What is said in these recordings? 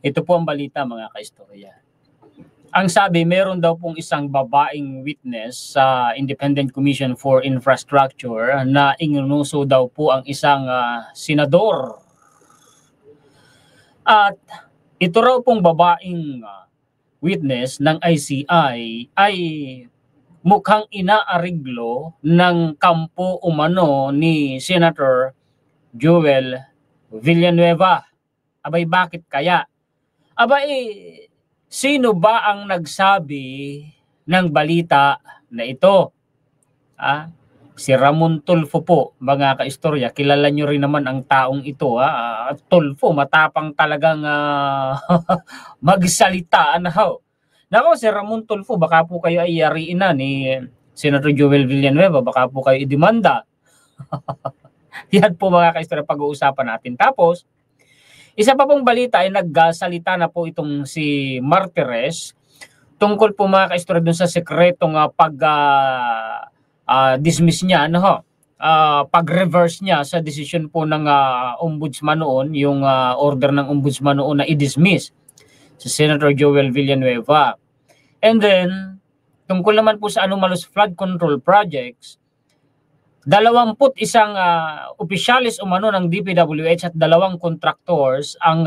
Ito po ang balita mga kaistorya. Ang sabi, meron daw pong isang babaeng witness sa Independent Commission for Infrastructure na inunuso daw po ang isang senador. At ito raw pong babaeng witness ng ICI ay mukhang inaariglo ng kampo umano ni Senator Joel Villanueva. Abay, bakit kaya? Abay, sino ba ang nagsabi ng balita na ito? Si Ramon Tulfo po, mga kaistorya. Kilala nyo rin naman ang taong ito. Tulfo, matapang talagang magsalita. Nako, si Ramon Tulfo, baka po kayo ay yariin na ni Senator Joel Villanueva. Baka po kayo idemanda. Yan po mga kaistorya pag-uusapan natin. Tapos, isa pa pong balita ay nagsalita na po itong si Martires tungkol po mga kaistorya dun sa sekretong dismiss niya, pag-reverse niya sa decision po ng ombudsman noon, yung order ng ombudsman noon na i-dismiss si Senator Joel Villanueva. And then, tungkol naman po sa anomalous flood control projects, 21 opisyalis umano ng DPWH at 2 contractors ang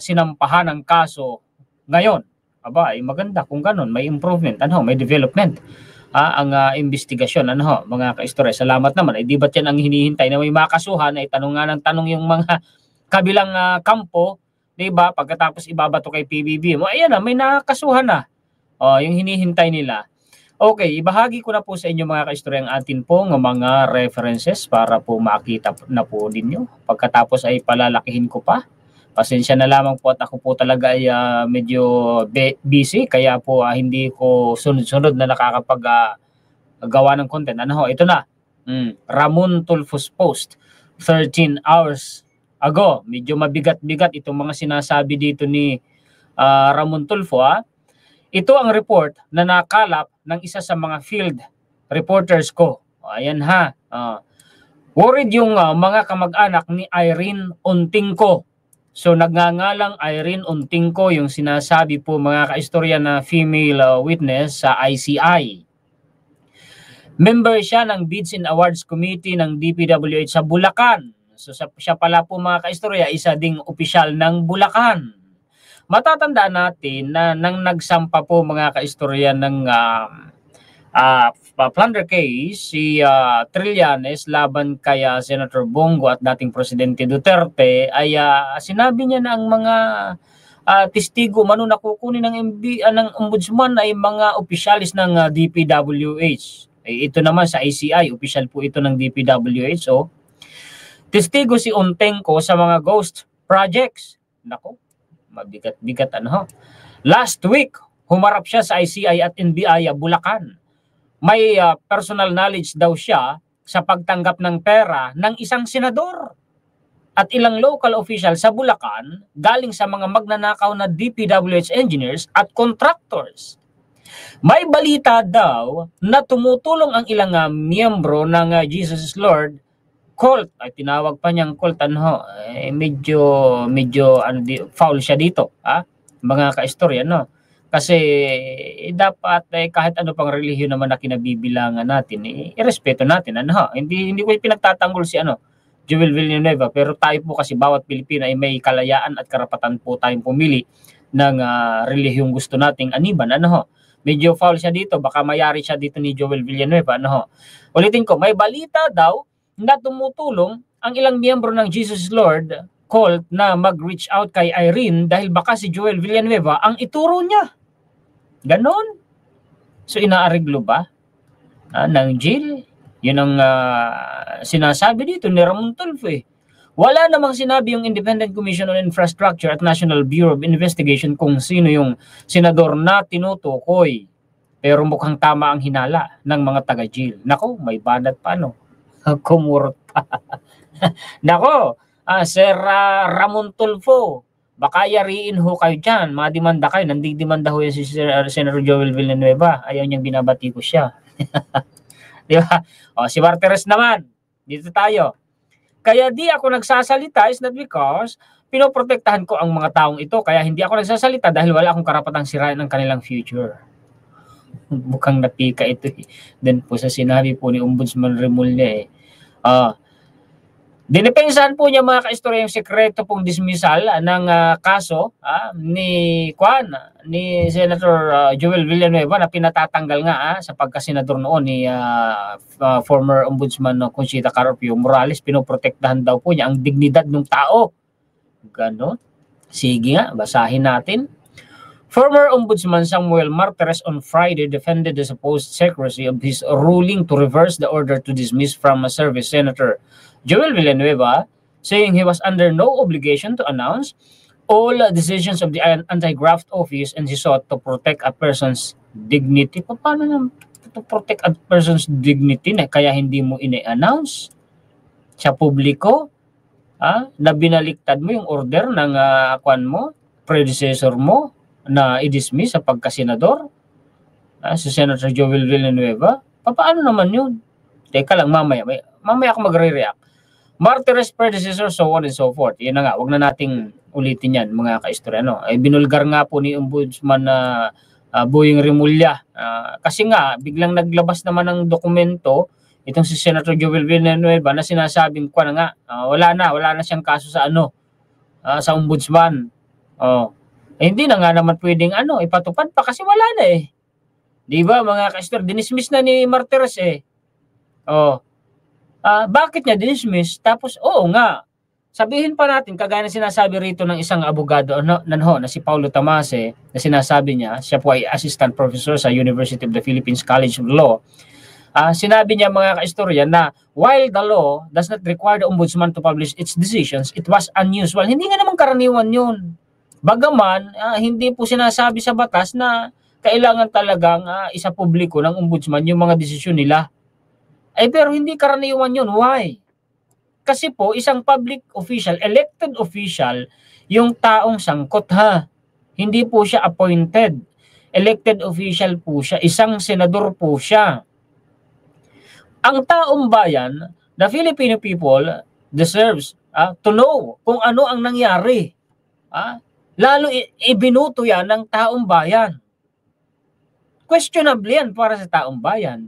sinampahan ng kaso ngayon. Aba, ay maganda kung ganun, may improvement, may development. Ang investigasyon, mga kaistorya. Salamat naman. Di ba't yan ang hinihintay na may makasuhan? Ay tanong nga ng tanong yung mga kabilang kampo, di ba? Pagkatapos ibabato kay PBB mo, ayan na, may nakasuhan na. Yung hinihintay nila. Okay, ibahagi ko na po sa inyo mga kaistorya ang atin pong mga references para po makita na po ninyo. Pagkatapos ay palalakihin ko pa. Pasensya na lamang po at ako po talaga ay medyo busy kaya po hindi ko sunod-sunod na nakakapag-gawa ng content. Ito na. Ramon Tulfo's post 13 hours ago. Medyo mabigat-bigat itong mga sinasabi dito ni Ramon Tulfo. Ito ang report na nakalap ng isa sa mga field reporters ko. Ayan worried yung mga kamag-anak ni Irene Untingco. So nagngangalang Irene Untingco yung sinasabi po mga kaistorya na female witness sa ICI. Member siya ng Bids and Awards Committee ng DPWH sa Bulacan. So siya pala po mga kaistorya, isa ding opisyal ng Bulacan. Matatandaan natin na nang nagsampa po mga kaistorya ng plunder case si Trillanes laban kay Senator Bongo at dating Presidente Duterte ay sinabi niya na ang mga testigo mano na kukunin ng ombudsman ay mga opisyalis ng DPWH. Ito naman sa ICI, opisyal po ito ng DPWH. So, testigo si Untingco sa mga ghost projects. Nako, mabigat-bigat Last week, humarap siya sa ICI at NBI Bulacan. May personal knowledge daw siya sa pagtanggap ng pera ng isang senador at ilang local official sa Bulacan galing sa mga magnanakaw na DPWH engineers at contractors. May balita daw na tumutulong ang ilang miyembro ng Jesus is Lord cult, ay tinawag pa niyang cult, medyo foul siya dito, mga kaistorya, kasi dapat kahit ano pang relihiyon naman na kinabibilangan natin, irespeto natin, hindi ko pinagtatanggol si Joel Villanueva, pero tayo po kasi bawat Pilipino ay may kalayaan at karapatan po tayong pumili ng relihiyong gusto nating aniban, medyo foul siya dito, baka mayari siya dito ni Joel Villanueva, Ulitin ko, may balita daw na tumutulong ang ilang miyembro ng Jesus Lord cult na mag-reach out kay Irene dahil baka si Joel Villanueva ang ituro niya. Ganon. So inaariglo ba ng jail? Yun ang sinasabi dito ni Ramon Tulfo. Wala namang sinabi yung Independent Commission on Infrastructure at National Bureau of Investigation kung sino yung senador na tinutukoy. Pero mukhang tama ang hinala ng mga taga-jail. Nako, may banat pa kumurot pa. Nako, Sir Ramon Tulfo, baka yariin ho kayo dyan, madimanda kayo, nandidimanda ho yan si Senator Joel Villanueva, ayaw niyang binabati ko siya. Di ba? Si Martires naman, dito tayo. Kaya di ako nagsasalita is not because pinoprotektahan ko ang mga taong ito kaya hindi ako nagsasalita dahil wala akong karapatang sirain ang kanilang future. Mukhang napika ito eh. Then po sa sinabi po ni Ombudsman Remulla dinipensahan po niya mga kaistorya yung sekreto pong dismissal ng kaso ni Senator Joel Villanueva na pinatatanggal nga sa pagkasenador noon ni former Ombudsman Conchita Carpio Morales. Pinoprotektahan daw po niya ang dignidad ng tao. Ganon. Sige nga, basahin natin. Former Ombudsman Samuel Martires on Friday defended the supposed secrecy of his ruling to reverse the order to dismiss from service Senator Joel Villanueva, saying he was under no obligation to announce all decisions of the anti-graft office and he sought to protect a person's dignity. Paano na to protect a person's dignity na kaya hindi mo ini-announce sa publiko na binaliktad mo yung order ng predecessor mo na i-dismiss sa pagkasenador si Senator Joel Villanueva? Paano naman yun? Teka lang, mamaya ako magre-react. Martires predecessor, so on and so forth. Yun na nga, wag na nating ulitin yan mga kaistorya. Binulgar nga po ni Ombudsman Boying Remulla. Kasi nga, biglang naglabas naman ng dokumento itong si Senator Joel Villanueva na sinasabing wala na siyang kaso sa sa Ombudsman. Hindi na nga naman pwedeng ipatupad pa kasi wala na eh. Di ba mga kaistorya, dinismiss na ni Martires eh. Bakit niya dismiss? Tapos, oo nga, sabihin pa natin, kagaya na sinasabi rito ng isang abogado na si Paulo Tamase, na sinasabi niya, siya po ay assistant professor sa University of the Philippines College of Law. Sinabi niya mga kaistorya na while the law does not require the ombudsman to publish its decisions, it was unusual. Hindi nga naman karaniwan yun. Bagaman, hindi po sinasabi sa batas na kailangan talagang isa publiko ng ombudsman yung mga desisyon nila. Pero hindi karaniwan yun. Why? Kasi po, isang public official, elected official, yung taong sangkot Hindi po siya appointed. Elected official po siya. Isang senador po siya. Ang taong bayan, the Filipino people deserves to know kung ano ang nangyari. Lalo ibinuto yan ng taong bayan. Questionable yan para sa taong bayan.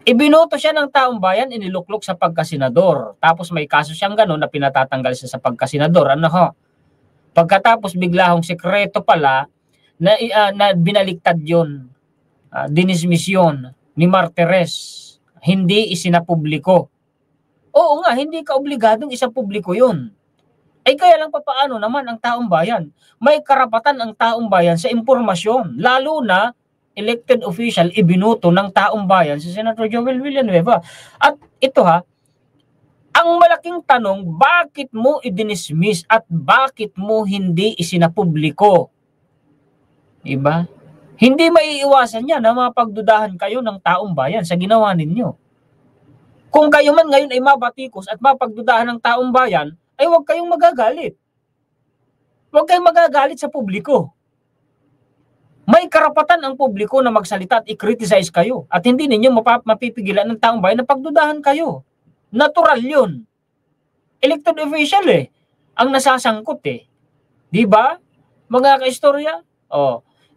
Ibinoto siya ng taong bayan, iniluklok sa pagkasenador. Tapos may kaso siyang gano'n na pinatatanggal siya sa pagkasenador. Pagkatapos bigla sekreto pala na binaliktad yun. Dinismiss yun ni Martires. Hindi isinapubliko. Oo nga, hindi ka obligadong isapubliko yun. Kaya lang papaano naman ang taong bayan? May karapatan ang taong bayan sa impormasyon. Lalo na elected official, ibinuto ng taong bayan si Senator Joel Villanueva. At ito ang malaking tanong, bakit mo i-dismiss at bakit mo hindi isinapubliko? Diba? Hindi maiiwasan yan na mapagdudahan kayo ng taong bayan sa ginawa ninyo. Kung kayo man ngayon ay mabatikos at mapagdudahan ng taong bayan, ay huwag kayong magagalit. Huwag kayong magagalit sa publiko. May karapatan ang publiko na magsalita at i-criticize kayo at hindi ninyo mapipigilan ng taong bayan na pagdudahan kayo. Natural yun. Elected official ang nasasangkot Di ba? Mga kaistorya?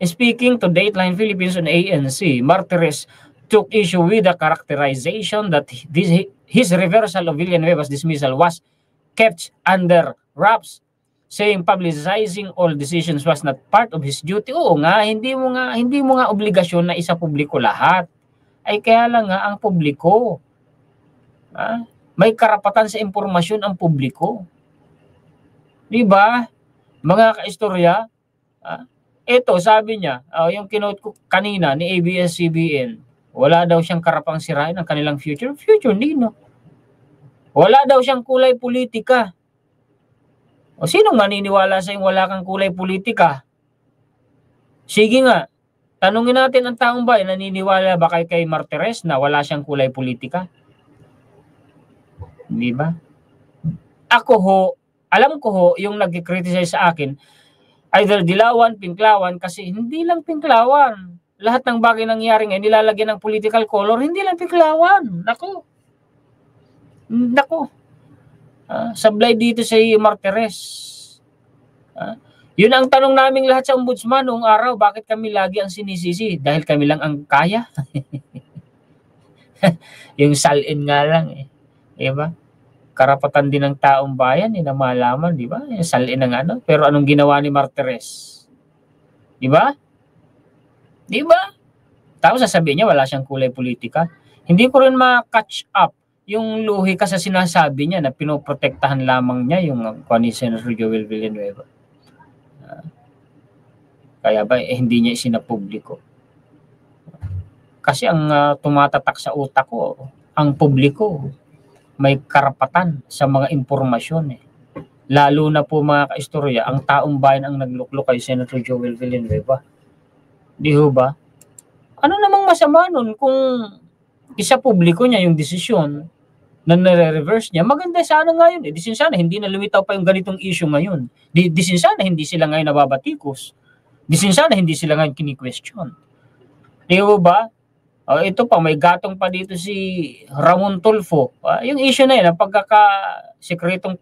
Speaking to Dateline Philippines on ANC, Martires took issue with the characterization that his reversal of Villanueva's dismissal was kept under wraps, saying publicizing all decisions was not part of his duty. Oo nga, hindi mo nga obligasyon na isa publiko lahat. Kaya lang ang publiko. May karapatan sa impormasyon ang publiko. Di ba? Mga kaistorya, ito sabi niya, yung kinote ko kanina ni ABS-CBN, wala daw siyang karapang sirain ang kanilang future. Future, hindi Wala daw siyang kulay politika. Sinong maniniwala sa yung wala kang kulay politika? Sige nga, tanungin natin ang taong bayan, naniniwala ba kay Martires na wala siyang kulay politika? Di ba? Alam ko yung nag-criticize sa akin, either dilawan, pinklawan, kasi hindi lang pinklawan. Lahat ng bagay nangyari ngayon, nilalagyan ng political color, hindi lang pinklawan. Nako. Sablay dito si Martires. Yun ang tanong naming lahat sa ombudsman noong araw, bakit kami lagi ang sinisisi? Dahil kami lang ang kaya? Yung salin nga lang eh. Diba? Karapatan din ng taong bayan na malaman, di ba? Yung salin ng ano. Pero anong ginawa ni Martires? Di ba? Di ba? Tapos sasabihin niya wala siyang kulay politika. Hindi ko rin ma-catch up yung luhi ka sa sinasabi niya na pinoprotektahan lamang niya yung ni Senator Joel Villanueva. Kaya ba hindi niya isinapubliko? Kasi ang tumatatak sa utak ko, ang publiko may karapatan sa mga impormasyon eh. Lalo na po mga kaistorya, ang taong bayan ang nagluklok kay Senator Joel Villanueva. Di ho ba? Ano namang masama nun kung isa publiko niya yung desisyon na nare-reverse niya? Maganda sana nga yun. Disin sana hindi na lumitaw pa yung ganitong issue ngayon. Disin sana hindi sila ngayon nababatikos. Disin sana hindi sila ngayon kini-question. Di ho ba? Ito pa, may gatong pa dito si Ramon Tulfo. Yung issue na yun, ang sekretong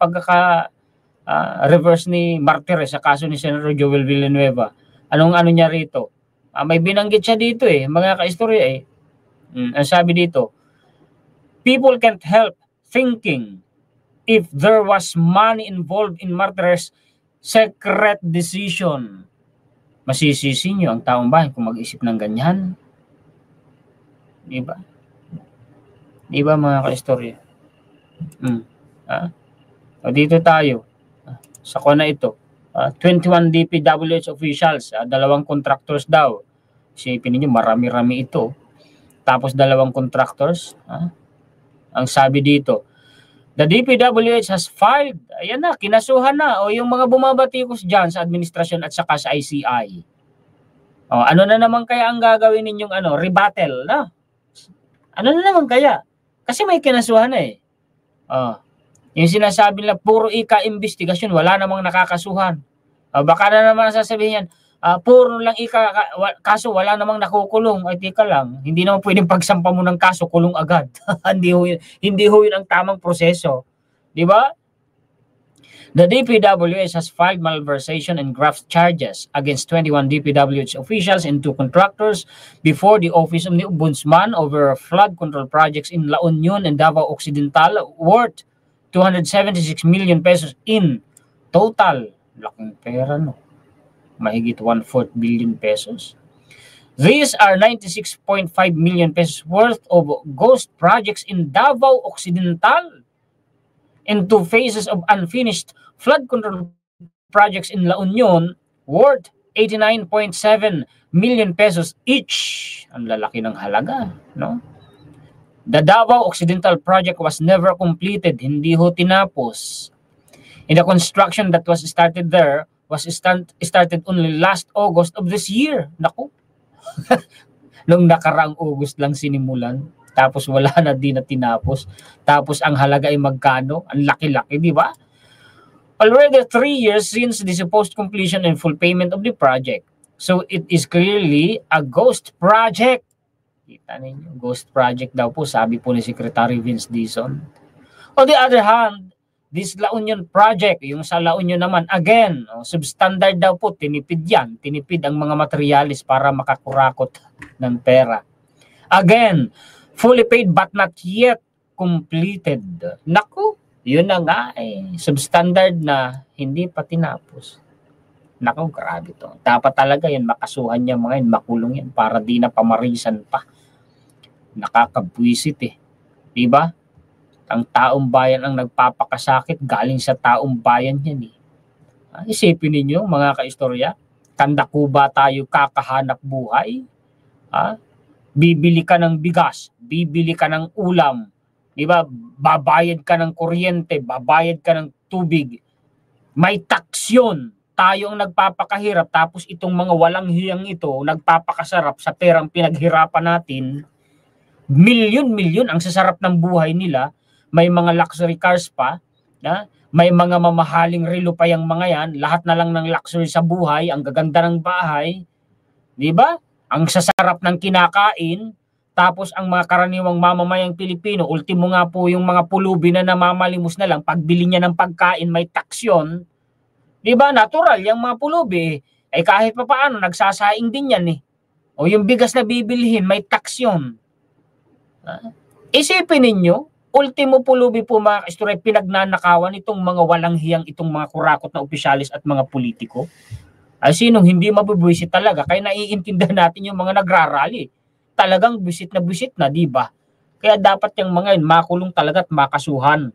reverse ni Martires sa kaso ni Senator Joel Villanueva. Anong ano niya rito? May binanggit siya dito eh, mga kaistorya eh. Ang sabi dito, people can't help thinking if there was money involved in Martires' secret decision. Masisisi niyo ang taong bayan kung mag-isip ng ganyan. Diba? Diba mga kaistorya? Dito tayo. Sa kona ito. 21 DPWH officials, 2 contractors daw. Isipin niyo marami-rami ito. Tapos 2 contractors. Ang sabi dito, the DPWH has filed, ayan na, kinasuhan na, o yung mga bumabatikos dyan sa administrasyon at saka sa ICI. Ano na naman kaya ang gagawin ninyong rebuttal, na? Ano na naman kaya? Kasi may kinasuhan na eh. Yung sinasabi nila, puro ika-investigasyon, wala namang nakakasuhan. Baka na naman sasabihin yan, puro lang kaso, wala namang nakukulong. Ay, tika lang, hindi naman pwedeng pagsampa mo ng kaso, kulong agad. hindi ho yun ang tamang proseso. Di ba? The DPWH has filed malversation and graft charges against 21 DPWH officials and 2 contractors before the Office of the Ombudsman over flood control projects in La Union and Davao Occidental worth 276 million pesos in total. Laking pera, no? Mahigit 1/4 billion pesos. These are 96.5 million pesos worth of ghost projects in Davao Occidental and 2 phases of unfinished flood control projects in La Union worth 89.7 million pesos each. Ang lalaki ng halaga, no? The Davao Occidental project was never completed, hindi ho tinapos. And the construction that was started there was started only last August of this year. Naku. Nung nakaraang August lang sinimulan. Tapos wala na din na tinapos. Tapos ang halaga ay magkano? Ang laki-laki, di ba? Already 3 years since the supposed completion and full payment of the project. So it is clearly a ghost project. Kita ninyo, ghost project daw po, sabi po ni Secretary Vince Dizon. On the other hand, this La Union project, yung sa La Union naman, again, substandard daw po, tinipid yan. Tinipid ang mga materialis para makakurakot ng pera. Again, fully paid but not yet completed. Naku, yun na nga eh. Substandard na hindi pa tinapos. Naku, grabe to. Dapat talaga yan, makasuhan niya mga yun, makulong yan para di na pamarisan pa. Nakakabwisit eh. Diba? Ang taong bayan ang nagpapakasakit, galing sa taong bayan yan eh. Isipin ninyo mga kaistorya, tanda ko ba tayo kakahanap buhay? Bibili ka ng bigas, bibili ka ng ulam, di ba? Babayad ka ng kuryente, babayad ka ng tubig. May tax yun. Tayo ang nagpapakahirap, tapos itong mga walang hiyang ito, nagpapakasarap sa perang pinaghirapan natin. Milyon-milyon ang sasarap ng buhay nila. May mga luxury cars pa, may mga mamahaling relo pa yung mga yan, lahat na lang ng luxury sa buhay, ang gaganda ng bahay, di ba? Ang sasarap ng kinakain, Tapos ang mga karaniwang mamamayang Pilipino, ultimo nga po yung mga pulubi na namamalimos na lang, pagbili niya ng pagkain may tax yun. Di ba? Natural, yung mga pulubi, ay kahit pa paano, nagsasaing din yan eh. O yung bigas na bibilhin, may tax yun. Isipin ninyo, ultimo pulubi po mga kaistorya, pinagnanakawan itong mga walang hiyang, itong mga kurakot na opisyalis at mga politiko. Ay sinong hindi mabubwisit talaga, kaya naiintindihan natin yung mga nagrarally. Talagang bisit na, di ba? Kaya dapat yung mga yun makulong talaga at makasuhan.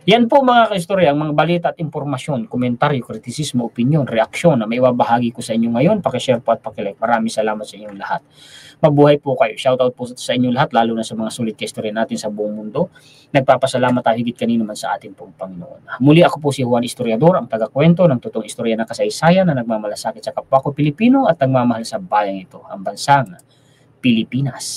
Yan po mga kaistorya, ang mga balita at impormasyon, komentaryo, kritisismo, opinion, reaksyon na may ibabahagi ko sa inyo ngayon. Pakishare po at pakilike. Maraming salamat sa inyong lahat. Mabuhay po kayo. Shoutout po sa inyong lahat, lalo na sa mga sulit kaistorya natin sa buong mundo. Nagpapasalamat tayo higit kanino man sa ating pong Panginoon. Muli ako po si Juan Historiador, ang tagakwento ng totoong istorya ng kasaysayan na nagmamalasakit sa kapwa ko Pilipino at nagmamahal sa bayang ito, ang bansang Pilipinas.